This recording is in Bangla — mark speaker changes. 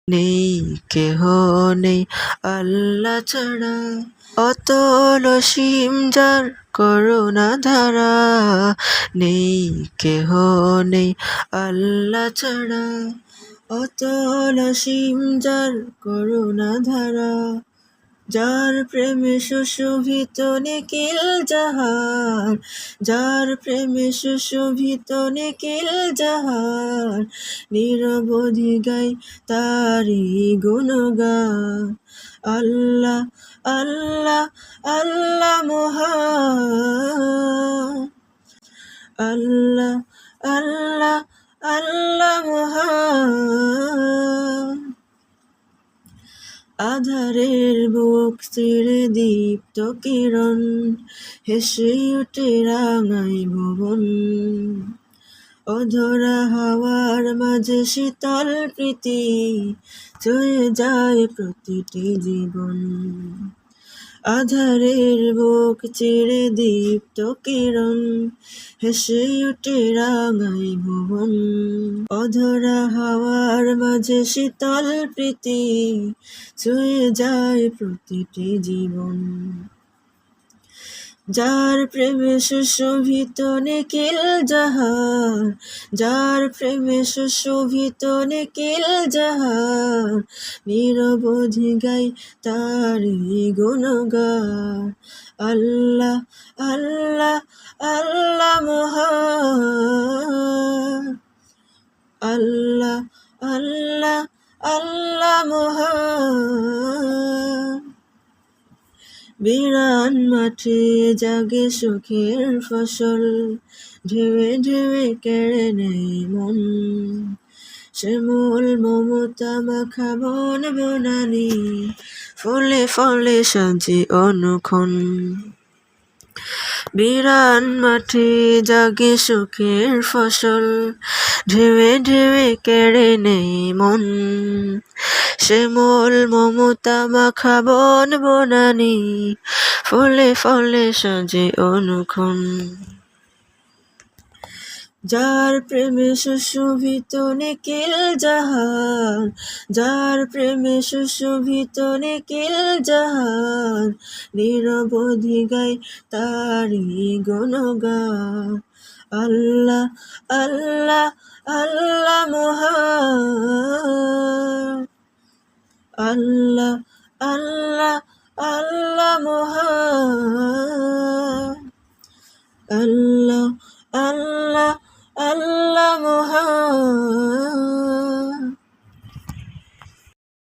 Speaker 1: নেই কেহ নেই আল্লাহ ছাড়া, অতল অসীম যার করুণা ধারা। নেই কেহ নেই আল্লাহ ছাড়া, অতল অসীম যার করুণা ধারা। যার প্রেমে সুশোভিত নিখিল জাহান, যার প্রেমে সুশোভিত নিখিল জাহান, নিরবধি গাই তারি গুণগান। আল্লাহ আল্লাহ আল্লাহ মহান, আল্লাহ আল্লাহ আল্লাহ মহান। আধারের বুক চিরে দীপ্ত কিরণ, হেসে ওঠে রাঙাই ভুবন। অধরা হাওয়ার মাঝে শীতল প্রীতি, ছুঁয়ে যায় প্রতিটি জীবন। আধারের বুক চিরে দীপ্ত কিরণ, হেসে ওঠে রাঙাই ভুবন। অধরা হাওয়ার মাঝে শীতল প্রীতি, ছুঁয়ে যায় প্রতিটি জীবন। যার প্রেমে সুশোভিত নিখিল জাহান, যার প্রেমে সুশোভিত নিখিল জাহান, নিরবধি গাই তারি গুণগান। আল্লাহ আল্লাহ আল্লাহ মহান, আল্লাহ আল্লাহ আল্লাহ মহান। বিরান মাঠে জাগে সুখের ফসল, ঢেউে ঢেউে কেড়ে নেয় মন। শ্যামল মমতা মাখা বন বনানি, ফলে ফলে সাজে অনুক্ষণ। বিরান মাঠে জাগে সুখের ফসল, ঢেউে ঢেউে কেড়ে নেয় মন। শ্যামল মমতা মাখা বন বনানি, ফলে ফলে সাজে অনুক্ষণ। যার প্রেমে সুশোভিত নিখিল জাহান, যার প্রেমে সুশোভিত নিখিল জাহান, নিরবধি গাই তারি গুণগান। আল্লাহ আল্লাহ আল্লাহ মহান, আল্লাহ আল্লাহ আল্লাহ মহান, আল্লাহ আল্লাহ আল্লাহ মহান।